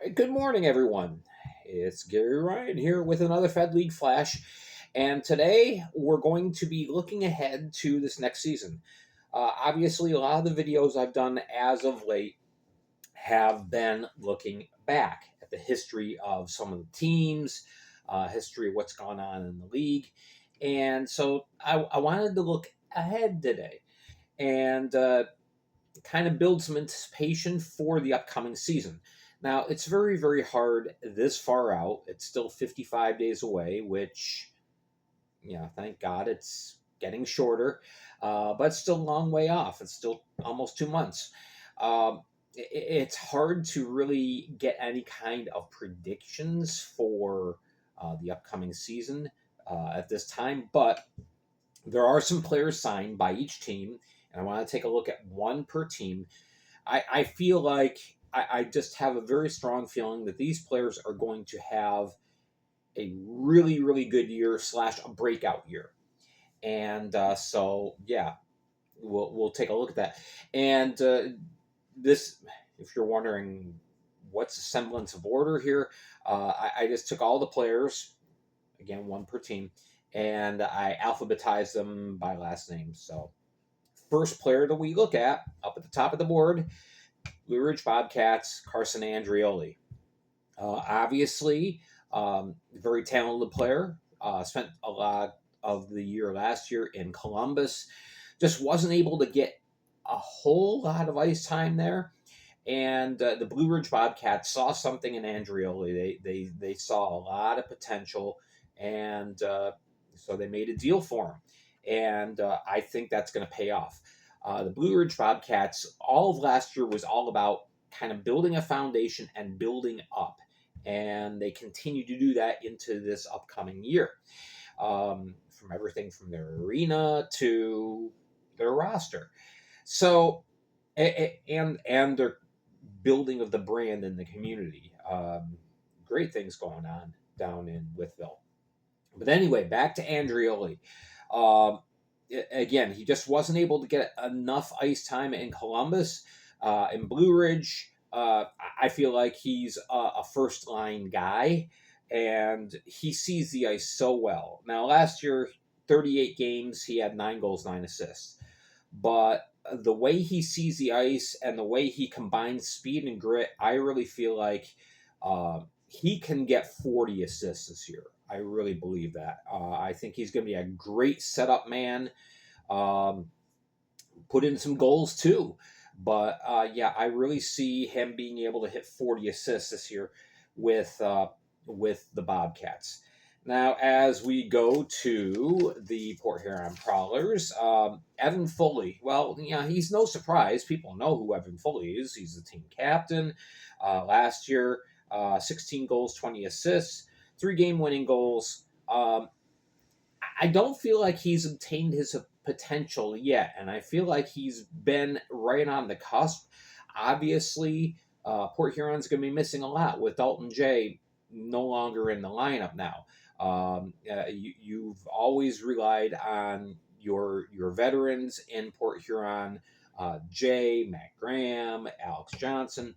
Good morning, everyone. It's Gary Ryan here with another Fed League Flash, and today we're going to be looking ahead to this next season. Obviously, a lot of the videos I've done as of late have been looking back at the history of some of the teams, history of what's gone on in the league, and so I wanted to look ahead today and kind of build some anticipation for the upcoming season. Now, it's very, very hard this far out. It's still 55 days away, which, thank God it's getting shorter, but it's still a long way off. It's still almost 2 months. It's hard to really get any kind of predictions for the upcoming season at this time, but there are some players signed by each team, and I want to take a look at one per team. I feel like I just have a very strong feeling that these players are going to have a really, really good year slash a breakout year. And so, yeah, we'll take a look at that. And this, if you're wondering what's the semblance of order here, I just took all the players, again, one per team, and I alphabetized them by last name. So, first player that we look at up at the top of the board, Blue Ridge Bobcats, Carson Andrioli. Obviously, very talented player. Spent a lot of the year last year in Columbus. Just wasn't able to get a whole lot of ice time there. And the Blue Ridge Bobcats saw something in Andrioli. They saw a lot of potential, and so they made a deal for him. And I think that's going to pay off. The Blue Ridge Bobcats, all of last year was all about kind of building a foundation and building up. And they continue to do that into this upcoming year. From everything from their arena to their roster. So, and their building of the brand in the community. Great things going on down in Withville. But anyway, back to Andrioli. Um, Again, he just wasn't able to get enough ice time in Columbus. In Blue Ridge, I feel like he's a first line guy, and he sees the ice so well. Now, last year, 38 games, he had 9 goals, 9 assists. But the way he sees the ice and the way he combines speed and grit, I really feel like he can get 40 assists this year. I really believe that. I think he's going to be a great setup man. Um, put in some goals too. But yeah, I really see him being able to hit 40 assists this year with the Bobcats. Now, as we go to the Port Huron Prowlers, Evan Foley. Well, yeah, he's no surprise. People know who Evan Foley is. He's the team captain. Last year, 16 goals, 20 assists, 3 game winning goals. I don't feel like he's obtained his potential yet, and I feel like he's been right on the cusp. Obviously, Port Huron's going to be missing a lot with Dalton Jay no longer in the lineup now. You've always relied on your veterans in Port Huron, Jay, Matt Graham, Alex Johnson.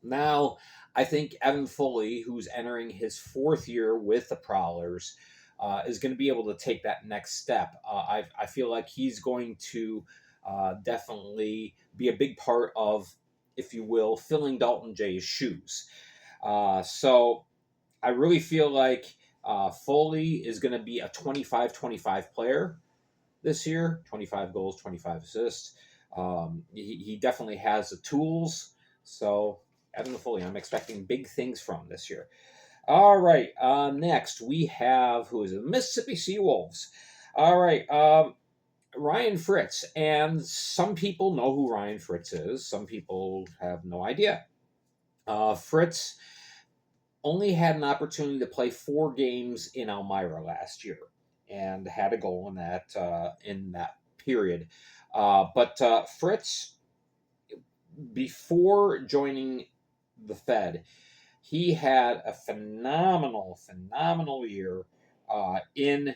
Now, I think Evan Foley, who's entering his 4th year with the Prowlers, is going to be able to take that next step. I feel like he's going to definitely be a big part of, if you will, filling Dalton Jay's shoes. So I really feel like Foley is going to be a 25-25 player this year, 25 goals, 25 assists. He definitely has the tools. So Evan Foley, I'm expecting big things from this year. All right. Next, we have who is it? Mississippi Seawolves. All right. Ryan Fritz. And some people know who Ryan Fritz is. Some people have no idea. Fritz only had an opportunity to play 4 games in Elmira last year and had a goal in that period. But Fritz, before joining the Fed, he had a phenomenal year in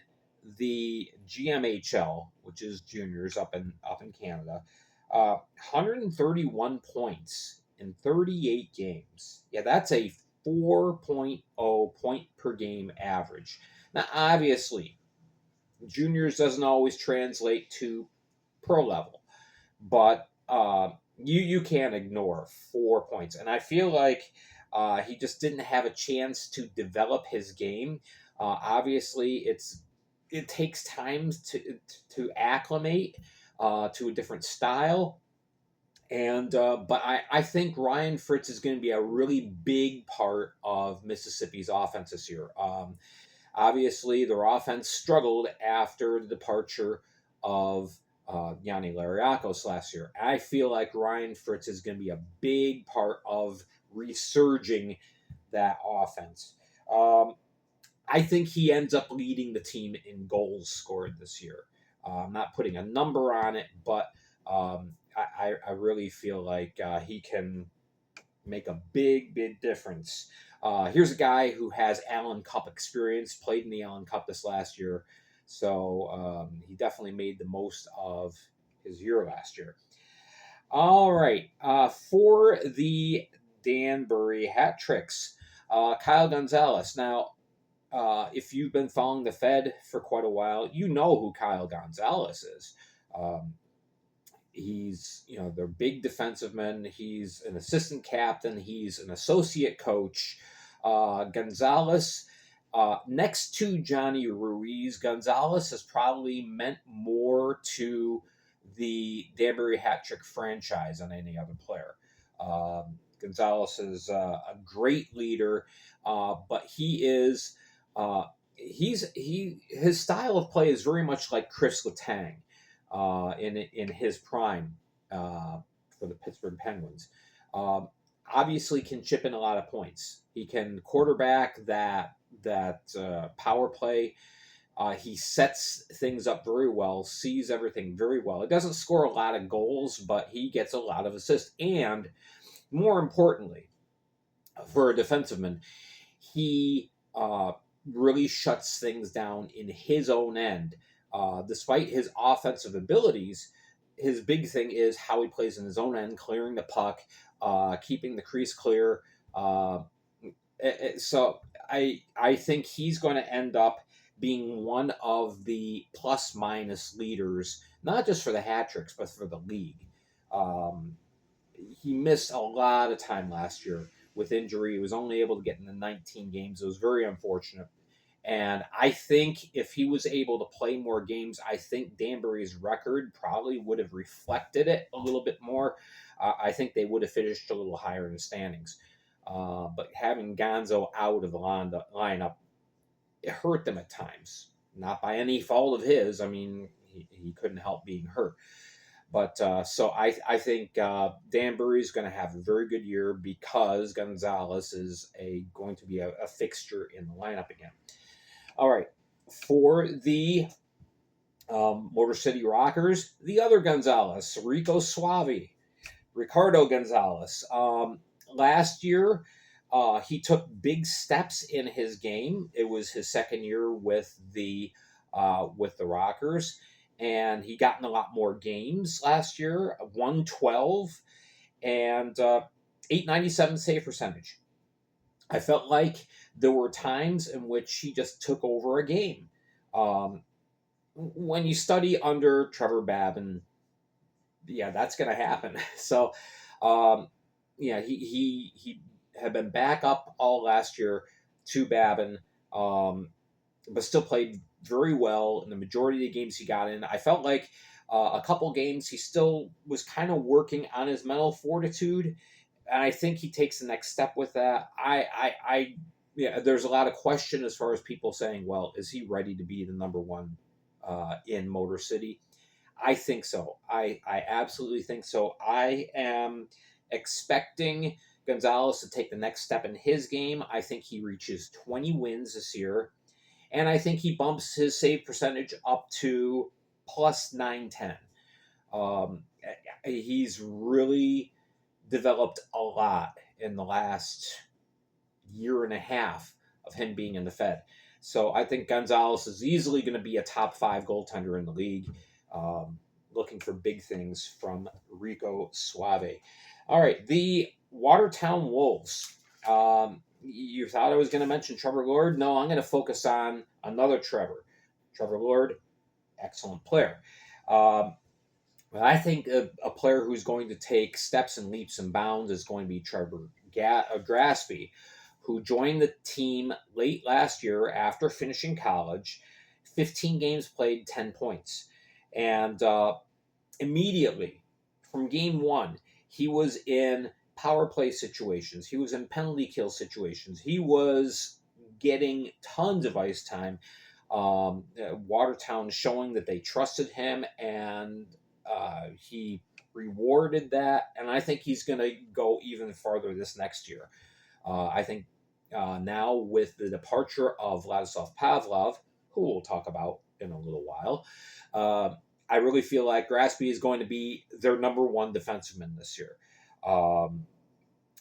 the GMHL, which is juniors up in Canada. 131 points in 38 games. Yeah, that's a 4.0 point per game average. Now, obviously, juniors doesn't always translate to pro level, but you can't ignore 4 points. And I feel like he just didn't have a chance to develop his game. Obviously, it takes time to acclimate to a different style. And but I think Ryan Fritz is going to be a really big part of Mississippi's offense this year. Obviously, their offense struggled after the departure of Yanni Lariakos last year. I feel like Ryan Fritz is going to be a big part of resurging that offense. I think he ends up leading the team in goals scored this year. I'm not putting a number on it, but I really feel like he can make a big difference. Here's a guy who has Allen Cup experience, played in the Allen Cup this last year, so he definitely made the most of his year last year. All right, for the Danbury hat tricks, Kyle Gonzalez. Now, if you've been following the Fed for quite a while, you know who Kyle Gonzalez is. Um, He's, they're big defensive men. He's an assistant captain. He's an associate coach. Gonzalez, next to Johnny Ruiz, Gonzalez has probably meant more to the Danbury Hat Trick franchise than any other player. Gonzalez is a great leader, but his style of play is very much like Chris Letang in his prime for the Pittsburgh Penguins. Obviously, can chip in a lot of points. He can quarterback that power play. He sets things up very well, sees everything very well. It doesn't score a lot of goals, but he gets a lot of assists. And more importantly, for a defenseman, he really shuts things down in his own end. Despite his offensive abilities, his big thing is how he plays in his own end, clearing the puck, keeping the crease clear. So I think he's going to end up being one of the plus minus leaders, not just for the hat tricks, but for the league. He missed a lot of time last year with injury. He was only able to get into 19 games. It was very unfortunate. And I think if he was able to play more games, I think Danbury's record probably would have reflected it a little bit more. I think they would have finished a little higher in the standings. But having Gonzo out of the lineup, it hurt them at times. Not by any fault of his. I mean, he couldn't help being hurt. But so I think Danbury's going to have a very good year because Gonzalez is going to be a fixture in the lineup again. All right, for the Motor City Rockers, the other Gonzalez, Ricardo Gonzalez. Last year, he took big steps in his game. It was his second year with the Rockers, and he got in a lot more games last year. 112 and 897 save percentage. I felt like there were times in which he just took over a game. When you study under Trevor Babin, yeah, that's going to happen. So, he had been back up all last year to Babin, but still played very well in the majority of the games he got in. I felt like a couple games he still was kind of working on his mental fortitude, and I think he takes the next step with that. There's a lot of question as far as people saying, well, is he ready to be the number one in Motor City? I think so. I absolutely think so. I am expecting Gonzalez to take the next step in his game. I think he reaches 20 wins this year, and I think he bumps his save percentage up to plus 910. He's really developed a lot in the last year and a half of him being in the Fed. So I think Gonzalez is easily going to be a top 5 goaltender in the league. Looking for big things from Rico Suave. All right, the Watertown Wolves. You thought I was going to mention Trevor Lord? No, I'm going to focus on another Trevor. Trevor Lord, excellent player. Um, but I think a player who's going to take steps and leaps and bounds is going to be Trevor Graspy, who joined the team late last year after finishing college. 15 games played, 10 points. And immediately from game one, he was in power play situations, he was in penalty kill situations, he was getting tons of ice time. Watertown showing that they trusted him, and he rewarded that. And I think he's going to go even farther this next year. I think now with the departure of Vladislav Pavlov, who we'll talk about in a little while, uh, I really feel like Graspy is going to be their number one defenseman this year. Um,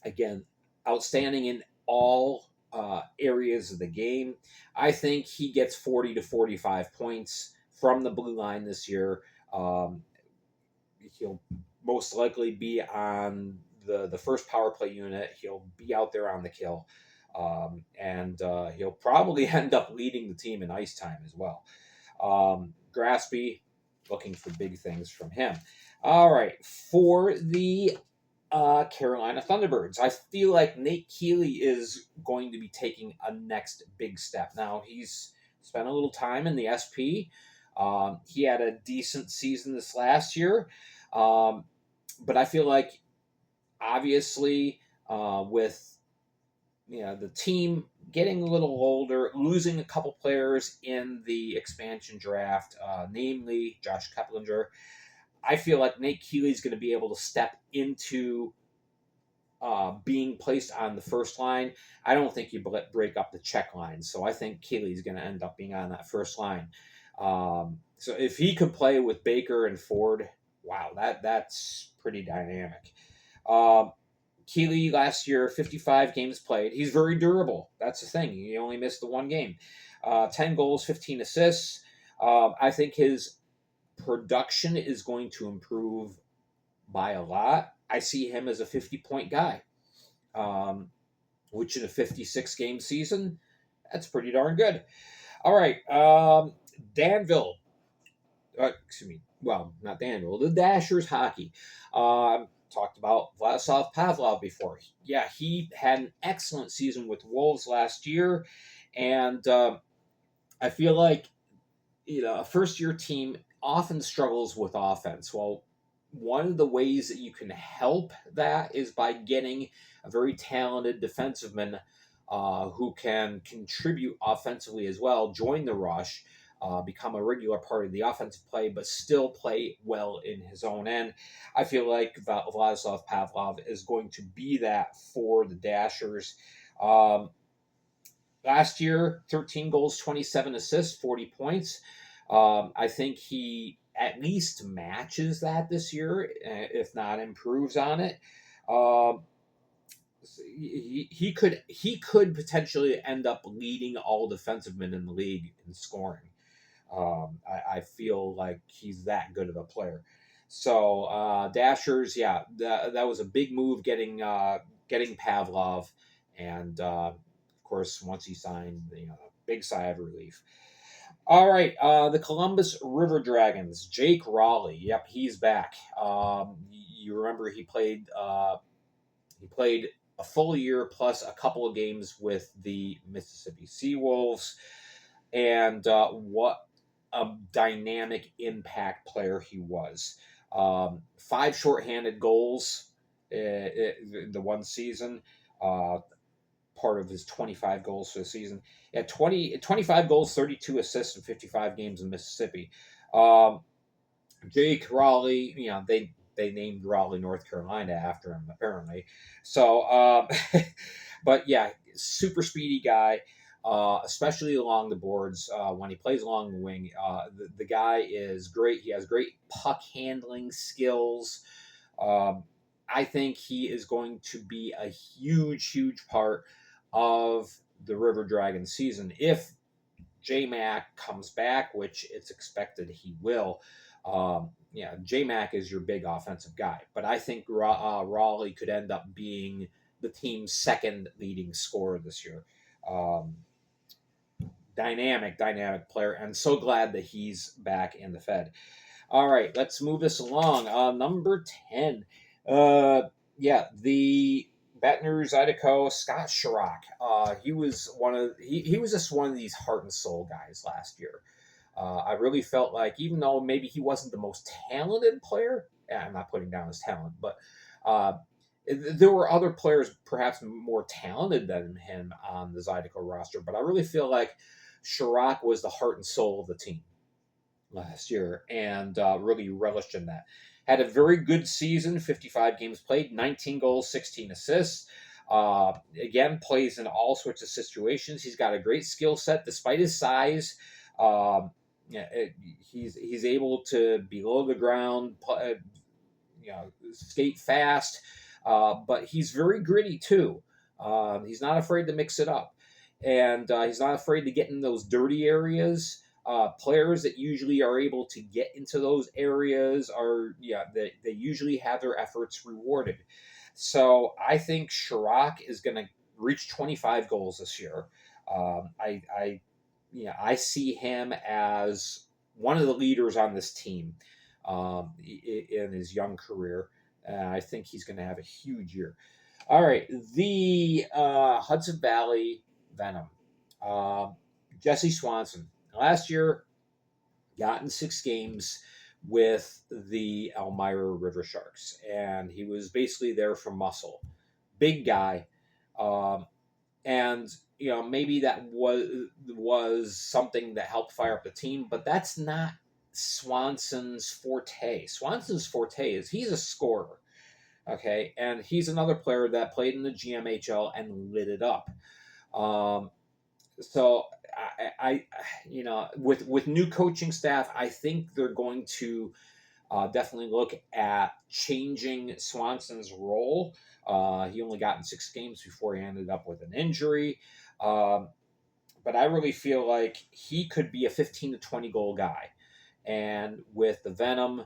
Again, outstanding in all areas of the game. I think he gets 40 to 45 points from the blue line this year. Um, he'll most likely be on the first power play unit. He'll be out there on the kill. And he'll probably end up leading the team in ice time as well. Graspy, looking for big things from him. All right, for the Carolina Thunderbirds, I feel like Nate Keeley is going to be taking a next big step. Now, he's spent a little time in the SP. He had a decent season this last year. But I feel like, obviously, with the team getting a little older, losing a couple players in the expansion draft, namely Josh Keplinger, I feel like Nate Keeley's going to be able to step into being placed on the first line. I don't think you break up the check line, so I think Keeley's going to end up being on that first line. So if he could play with Baker and Ford, wow, that's pretty dynamic. Keeley last year, 55 games played. He's very durable. That's the thing. He only missed the one game. 10 goals, 15 assists. I think his production is going to improve by a lot. I see him as a 50-point guy, which in a 56-game season, that's pretty darn good. All right, Danville. Excuse me. Well, not Danville. The Dashers hockey. Talked about Vladislav Pavlov before. Yeah, he had an excellent season with Wolves last year, and I feel like a first-year team often struggles with offense. Well, one of the ways that you can help that is by getting a very talented defenseman who can contribute offensively as well, join the rush, become a regular part of the offensive play, but still play well in his own end. I feel like Vladislav Pavlov is going to be that for the Dashers. Last year, 13 goals, 27 assists, 40 points. I think he at least matches that this year, if not improves on it. He could potentially end up leading all defensemen in the league in scoring. I feel like he's that good of a player. So Dashers, yeah, that was a big move getting Pavlov, and of course once he signed, big sigh of relief. All right, the Columbus River Dragons, Jake Raleigh. Yep, he's back. You remember he played a full year plus a couple of games with the Mississippi Seawolves, and what a dynamic impact player he was. 5 shorthanded goals in the one season, part of his 25 goals for the season. At 25 goals, 32 assists in 55 games in Mississippi. Jake Raleigh, they named Raleigh, North Carolina after him, apparently. So, but yeah, super speedy guy, especially along the boards. When he plays along the wing, the guy is great. He has great puck handling skills. I think he is going to be a huge, huge part of the River Dragon season if J-Mac comes back, which it's expected he will. Yeah, J Mac is your big offensive guy, but I think Raleigh could end up being the team's second leading scorer this year. Um, dynamic player, and so glad that he's back in the Fed. All right, let's move this along. Number 10. Uh, yeah, the Baton Rouge Zydeco, Scott Chirac. He was just one of these heart and soul guys last year. I really felt like, even though maybe he wasn't the most talented player, I'm not putting down his talent, but uh, there were other players perhaps more talented than him on the Zydeco roster. But I really feel like Chirac was the heart and soul of the team last year, and really relished in that. Had a very good season, 55 games played, 19 goals, 16 assists. Again, plays in all sorts of situations. He's got a great skill set despite his size. Um, yeah, he's able to below the ground, skate fast, but he's very gritty too. He's not afraid to mix it up, and he's not afraid to get in those dirty areas. Players that usually are able to get into those areas they usually have their efforts rewarded. So I think Chirac is going to reach 25 goals this year. I see him as one of the leaders on this team in his young career. I think he's going to have a huge year. All right, the Hudson Valley Venom. Um, Jesse Swanson. Last year, got in 6 games with the Elmira River Sharks, and he was basically there for muscle. Big guy. Um, and maybe that was something that helped fire up the team, but that's not Swanson's forte. Swanson's forte is he's a scorer, okay, and he's another player that played in the GMHL and lit it up. Um, so I with new coaching staff, I think they're going to definitely look at changing Swanson's role. He only got in 6 games before he ended up with an injury. Um, but I really feel like he could be a 15 to 20 goal guy. And with the Venom,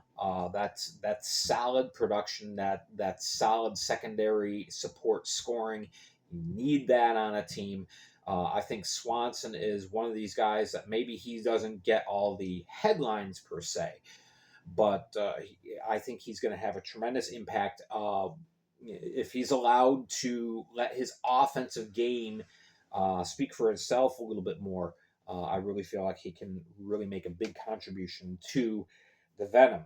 that's solid production, that's solid secondary support scoring. You need that on a team. I think Swanson is one of these guys that maybe he doesn't get all the headlines per se, but I think he's going to have a tremendous impact if he's allowed to let his offensive game speak for itself a little bit more. I really feel like he can really make a big contribution to the Venom.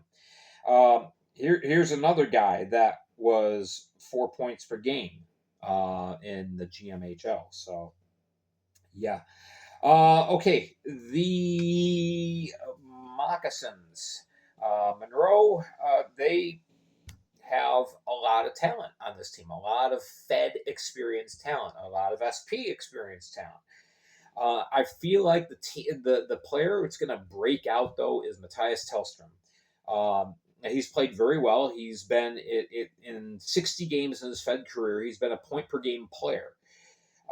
Here's another guy that was 4 points per game in the GMHL. So, yeah. Okay, the Moccasins. Monroe, they have a lot of talent on this team, a lot of Fed experienced talent, a lot of SP experienced talent. I feel like the player that's going to break out though is Matthias Tellstrom. He's played very well. He's been in 60 games in his Fed career. He's been a point per game player.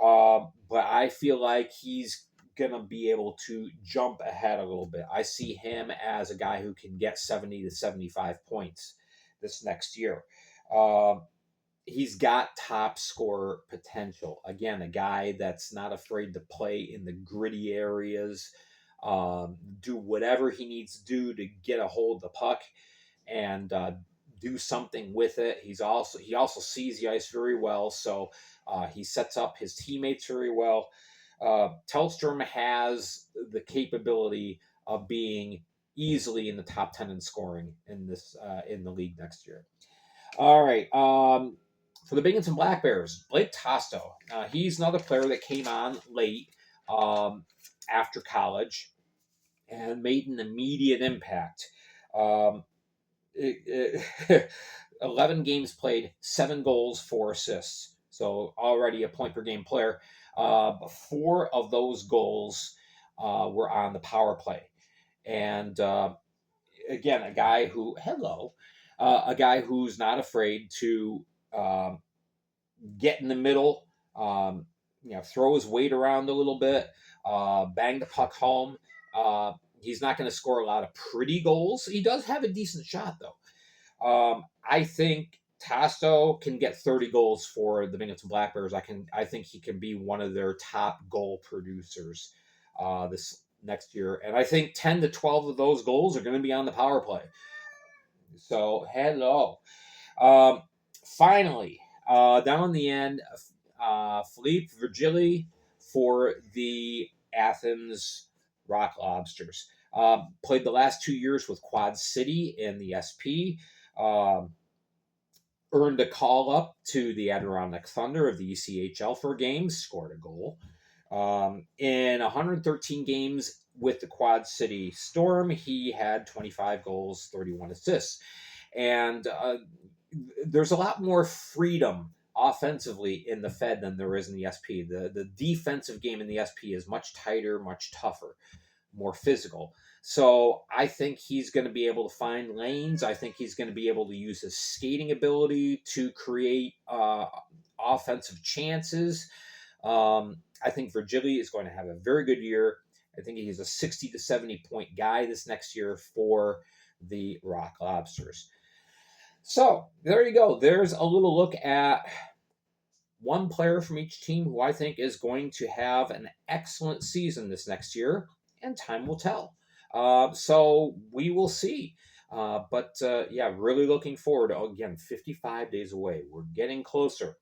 But I feel like he's going to be able to jump ahead a little bit. I see him as a guy who can get 70 to 75 points this next year. Um, he's got top scorer potential. Again, a guy that's not afraid to play in the gritty areas, do whatever he needs to do to get a hold of the puck and do something with it. He also sees the ice very well, so he sets up his teammates very well. Tellstrom has the capability of being easily in the top 10 in scoring in the league next year. All right. For the Binghamton Black Bears, Blake Tosto. He's another player that came on late after college and made an immediate impact. Um, 11 games played, 7 goals, 4 assists. So already a point per game player. 4 of those goals were on the power play. And again, a guy who's not afraid to um, get in the middle, throw his weight around a little bit, bang the puck home. He's not going to score a lot of pretty goals. He does have a decent shot, though. I think Tasto can get 30 goals for the Binghamton Black Bears. I think he can be one of their top goal producers this next year. And I think 10 to 12 of those goals are going to be on the power play. So, hello. Um, Finally, down in the end, Philippe Virgili for the Athens Rock Lobsters. Played the last 2 years with Quad City in the SP. Um, Earned a call up to the Adirondack Thunder of the ECHL for games, scored a goal. In 113 games with the Quad City Storm, he had 25 goals, 31 assists. And there's a lot more freedom offensively in the Fed than there is in the SP. The defensive game in the SP is much tighter, much tougher, more physical. So I think he's going to be able to find lanes. I think he's going to be able to use his skating ability to create offensive chances. I think Virgili is going to have a very good year. I think he's a 60 to 70 point guy this next year for the Rock Lobsters. So there you go. There's a little look at one player from each team who I think is going to have an excellent season this next year, and time will tell. So we will see. But yeah, really looking forward. Again, 55 days away. We're getting closer.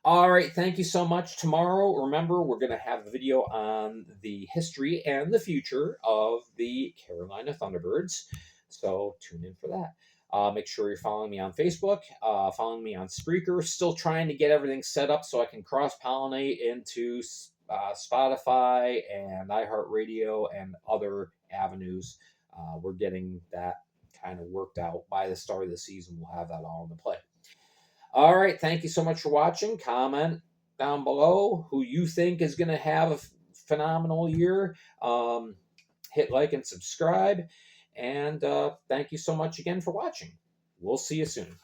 All right, thank you so much. Tomorrow, remember, we're going to have a video on the history and the future of the Carolina Thunderbirds. So tune in for that. Make sure you're following me on Facebook, following me on Spreaker. Still trying to get everything set up so I can cross-pollinate into Spotify and iHeartRadio and other avenues. We're getting that kind of worked out. By the start of the season, we'll have that all in the play. All right. Thank you so much for watching. Comment down below who you think is going to have a phenomenal year. Hit like and subscribe. And thank you so much again for watching. We'll see you soon.